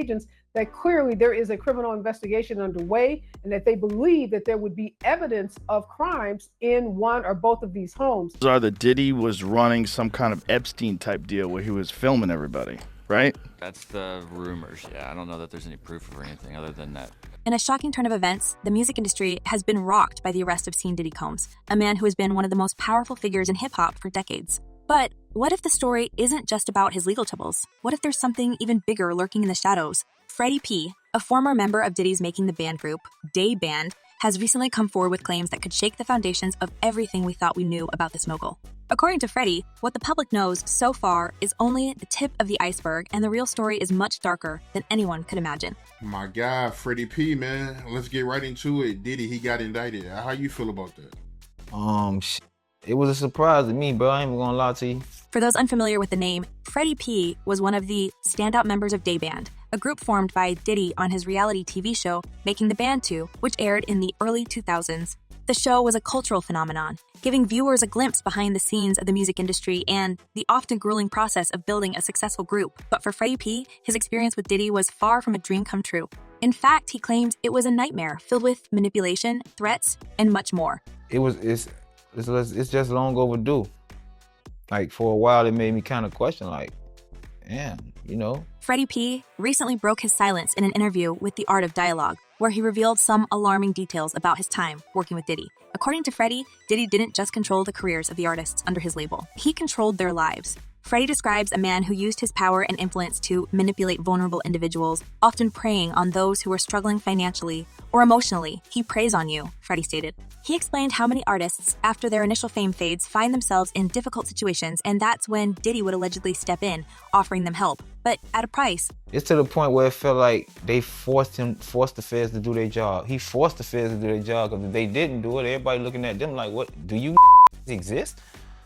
agents that clearly there is a criminal investigation underway and that they believe that there would be evidence of crimes in one or both of these homes. Are that Diddy was running some kind of Epstein type deal where he was filming everybody, right? That's the rumors, yeah. I don't know that there's any proof or anything other than that. In a shocking turn of events, the music industry has been rocked by the arrest of Diddy Combs, a man who has been one of the most powerful figures in hip-hop for decades. But what if the story isn't just about his legal troubles? What if there's something even bigger lurking in the shadows? Freddy P, a former member of Diddy's Making the Band group, Day Band, has recently come forward with claims that could shake the foundations of everything we thought we knew about this mogul. According to Freddy, what the public knows so far is only the tip of the iceberg, and the real story is much darker than anyone could imagine. My guy, Freddy P, man. Let's get right into it. Diddy, he got indicted. How you feel about that? It was a surprise to me, bro. I ain't even gonna lie to you. For those unfamiliar with the name, Freddy P was one of the standout members of Day Band, a group formed by Diddy on his reality TV show Making the Band 2, which aired in the early 2000s. The show was a cultural phenomenon, giving viewers a glimpse behind the scenes of the music industry and the often grueling process of building a successful group. But for Freddy P, his experience with Diddy was far from a dream come true. In fact, he claimed it was a nightmare filled with manipulation, threats, and much more. It's just long overdue. Like, for a while, it made me kind of question, like, damn, you know? Freddy P recently broke his silence in an interview with The Art of Dialogue, where he revealed some alarming details about his time working with Diddy. According to Freddy, Diddy didn't just control the careers of the artists under his label. He controlled their lives. Freddy describes a man who used his power and influence to manipulate vulnerable individuals, often preying on those who were struggling financially or emotionally. He preys on you, Freddy stated. He explained how many artists, after their initial fame fades, find themselves in difficult situations, and that's when Diddy would allegedly step in, offering them help, but at a price. It's to the point where it felt like they forced the feds to do their job. He forced the feds to do their job, because if they didn't do it, everybody looking at them like, what, do you exist?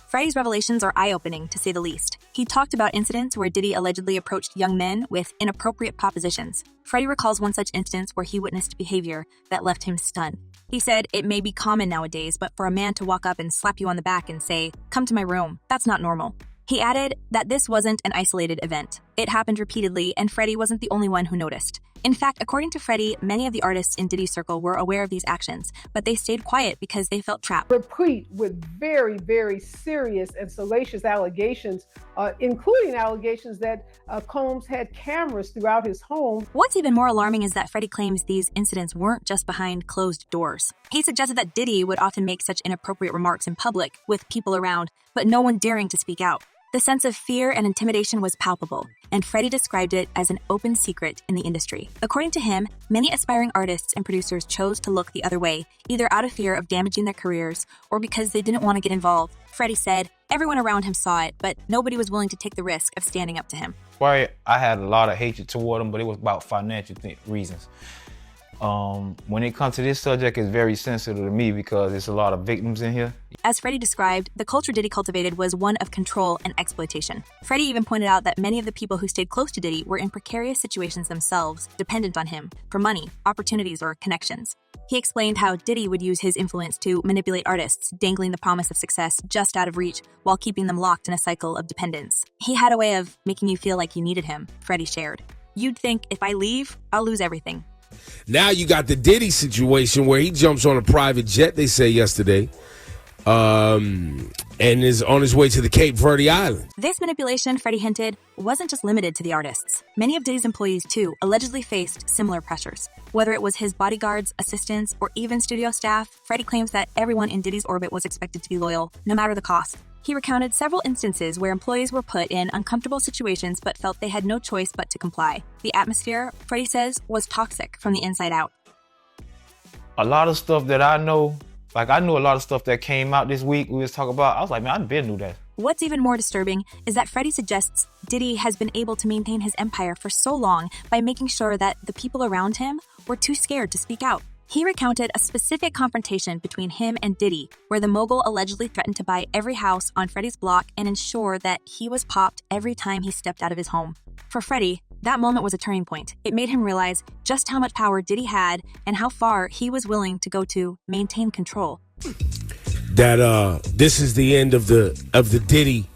Freddy's revelations are eye-opening, to say the least. He talked about incidents where Diddy allegedly approached young men with inappropriate propositions. Freddy recalls one such instance where he witnessed behavior that left him stunned. He said it may be common nowadays, but for a man to walk up and slap you on the back and say, "Come to my room," that's not normal. He added that this wasn't an isolated event. It happened repeatedly, and Freddy wasn't the only one who noticed. In fact, according to Freddy, many of the artists in Diddy's circle were aware of these actions, but they stayed quiet because they felt trapped. Replete with very, very serious and salacious allegations, including allegations that Combs had cameras throughout his home. What's even more alarming is that Freddy claims these incidents weren't just behind closed doors. He suggested that Diddy would often make such inappropriate remarks in public, with people around, but no one daring to speak out. The sense of fear and intimidation was palpable, and Freddy described it as an open secret in the industry. According to him, many aspiring artists and producers chose to look the other way, either out of fear of damaging their careers or because they didn't want to get involved. Freddy said everyone around him saw it, but nobody was willing to take the risk of standing up to him. I had a lot of hatred toward him, but it was about financial reasons. When it comes to this subject, it's very sensitive to me because there's a lot of victims in here. As Freddy described, the culture Diddy cultivated was one of control and exploitation. Freddy even pointed out that many of the people who stayed close to Diddy were in precarious situations themselves, dependent on him for money, opportunities, or connections. He explained how Diddy would use his influence to manipulate artists, dangling the promise of success just out of reach while keeping them locked in a cycle of dependence. He had a way of making you feel like you needed him, Freddy shared. You'd think, if I leave, I'll lose everything. Now you got the Diddy situation where he jumps on a private jet, they say yesterday, and is on his way to the Cape Verde Island. This manipulation, Freddy hinted, wasn't just limited to the artists. Many of Diddy's employees, too, allegedly faced similar pressures. Whether it was his bodyguards, assistants, or even studio staff, Freddy claims that everyone in Diddy's orbit was expected to be loyal, no matter the cost. He recounted several instances where employees were put in uncomfortable situations but felt they had no choice but to comply. The atmosphere, Freddy says, was toxic from the inside out. A lot of stuff that I know, like I knew a lot of stuff that came out this week we was talking about. I was like, man, I been knew that. What's even more disturbing is that Freddy suggests Diddy has been able to maintain his empire for so long by making sure that the people around him were too scared to speak out. He recounted a specific confrontation between him and Diddy, where the mogul allegedly threatened to buy every house on Freddy's block and ensure that he was popped every time he stepped out of his home. For Freddy, that moment was a turning point. It made him realize just how much power Diddy had and how far he was willing to go to maintain control. That this is the end of the Diddy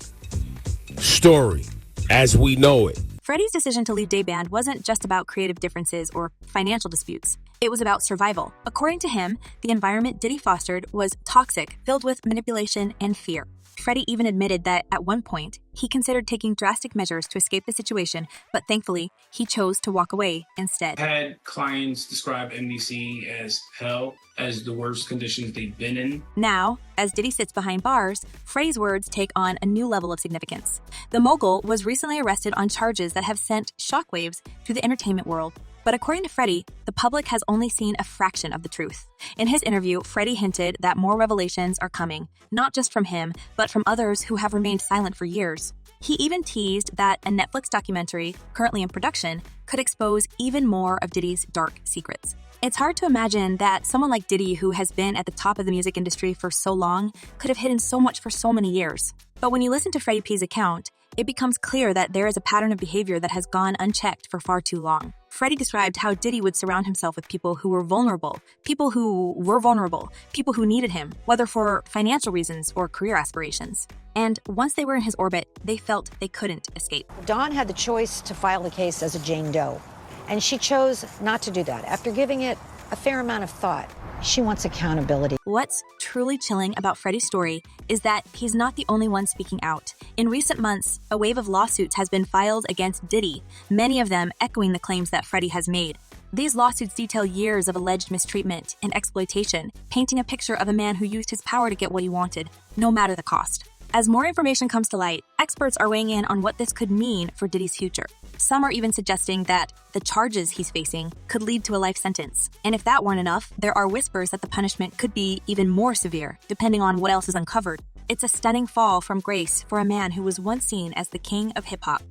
story as we know it. Freddy's decision to leave Day Band wasn't just about creative differences or financial disputes. It was about survival. According to him, the environment Diddy fostered was toxic, filled with manipulation and fear. Freddy even admitted that at one point, he considered taking drastic measures to escape the situation, but thankfully, he chose to walk away instead. Had clients describe NBC as hell, as the worst conditions they've been in. Now, as Diddy sits behind bars, Freddy's words take on a new level of significance. The mogul was recently arrested on charges that have sent shockwaves through the entertainment world. But according to Freddy, the public has only seen a fraction of the truth. In his interview, Freddy hinted that more revelations are coming, not just from him, but from others who have remained silent for years. He even teased that a Netflix documentary, currently in production, could expose even more of Diddy's dark secrets. It's hard to imagine that someone like Diddy, who has been at the top of the music industry for so long, could have hidden so much for so many years. But when you listen to Freddie P's account, it becomes clear that there is a pattern of behavior that has gone unchecked for far too long. Freddy described how Diddy would surround himself with people who were vulnerable, people who needed him, whether for financial reasons or career aspirations. And once they were in his orbit, they felt they couldn't escape. Dawn had the choice to file the case as a Jane Doe, and she chose not to do that. After giving it a fair amount of thought, she wants accountability. What's truly chilling about Freddy's story is that he's not the only one speaking out. In recent months, a wave of lawsuits has been filed against Diddy, many of them echoing the claims that Freddy has made. These lawsuits detail years of alleged mistreatment and exploitation, painting a picture of a man who used his power to get what he wanted, no matter the cost. As more information comes to light, experts are weighing in on what this could mean for Diddy's future. Some are even suggesting that the charges he's facing could lead to a life sentence. And if that weren't enough, there are whispers that the punishment could be even more severe, depending on what else is uncovered. It's a stunning fall from grace for a man who was once seen as the king of hip-hop.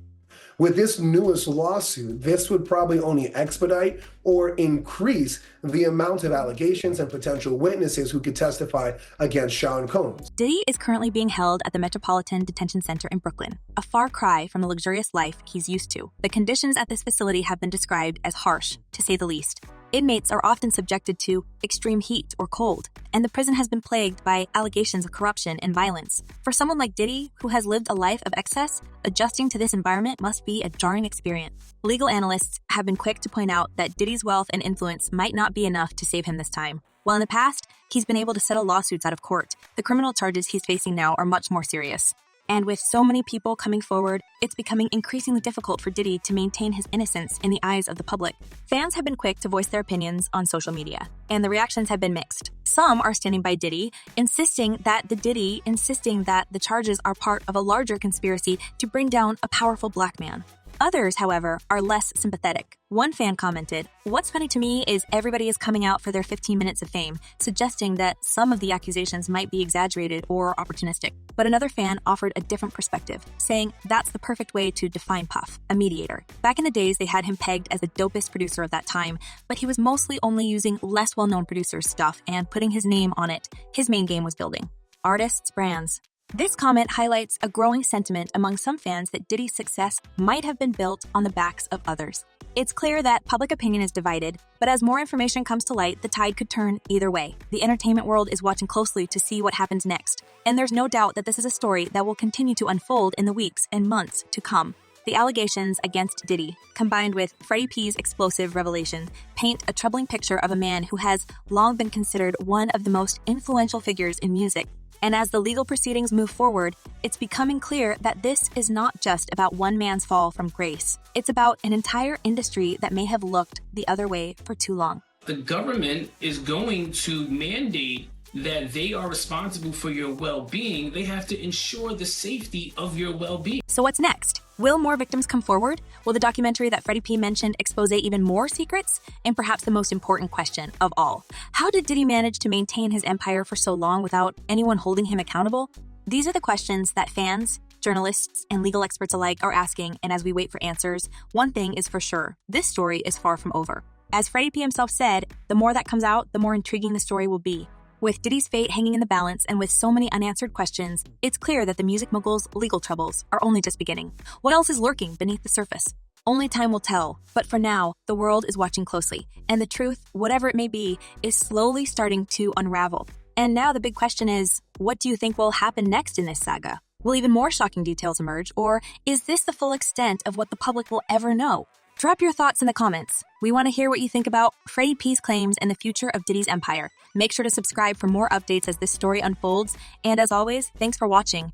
With this newest lawsuit, this would probably only expedite or increase the amount of allegations and potential witnesses who could testify against Sean Combs. Diddy is currently being held at the Metropolitan Detention Center in Brooklyn, a far cry from the luxurious life he's used to. The conditions at this facility have been described as harsh, to say the least. Inmates are often subjected to extreme heat or cold, and the prison has been plagued by allegations of corruption and violence. For someone like Diddy, who has lived a life of excess, adjusting to this environment must be a jarring experience. Legal analysts have been quick to point out that Diddy's wealth and influence might not be enough to save him this time. While in the past, he's been able to settle lawsuits out of court, the criminal charges he's facing now are much more serious. And with so many people coming forward, it's becoming increasingly difficult for Diddy to maintain his innocence in the eyes of the public. Fans have been quick to voice their opinions on social media, and the reactions have been mixed. Some are standing by Diddy, insisting that the charges are part of a larger conspiracy to bring down a powerful black man. Others, however, are less sympathetic. One fan commented, "What's funny to me is everybody is coming out for their 15 minutes of fame, suggesting that some of the accusations might be exaggerated or opportunistic." But another fan offered a different perspective, saying that's the perfect way to define Puff, a mediator. Back in the days, they had him pegged as the dopest producer of that time, but he was mostly only using less well-known producers' stuff and putting his name on it. His main game was building artists, brands. This comment highlights a growing sentiment among some fans that Diddy's success might have been built on the backs of others. It's clear that public opinion is divided, but as more information comes to light, the tide could turn either way. The entertainment world is watching closely to see what happens next, and there's no doubt that this is a story that will continue to unfold in the weeks and months to come. The allegations against Diddy, combined with Freddie P's explosive revelation, paint a troubling picture of a man who has long been considered one of the most influential figures in music. And as the legal proceedings move forward, it's becoming clear that this is not just about one man's fall from grace. It's about an entire industry that may have looked the other way for too long. The government is going to mandate that they are responsible for your well-being. They have to ensure the safety of your well-being. So what's next? Will more victims come forward? Will the documentary that Freddie P mentioned expose even more secrets? And perhaps the most important question of all, how did Diddy manage to maintain his empire for so long without anyone holding him accountable? These are the questions that fans, journalists, and legal experts alike are asking, and as we wait for answers, one thing is for sure, this story is far from over. As Freddie P himself said, the more that comes out, the more intriguing the story will be. With Diddy's fate hanging in the balance and with so many unanswered questions, it's clear that the music mogul's legal troubles are only just beginning. What else is lurking beneath the surface? Only time will tell, but for now, the world is watching closely, and the truth, whatever it may be, is slowly starting to unravel. And now the big question is, what do you think will happen next in this saga? Will even more shocking details emerge, or is this the full extent of what the public will ever know? Drop your thoughts in the comments. We want to hear what you think about Freddie P's claims and the future of Diddy's empire. Make sure to subscribe for more updates as this story unfolds. And as always, thanks for watching.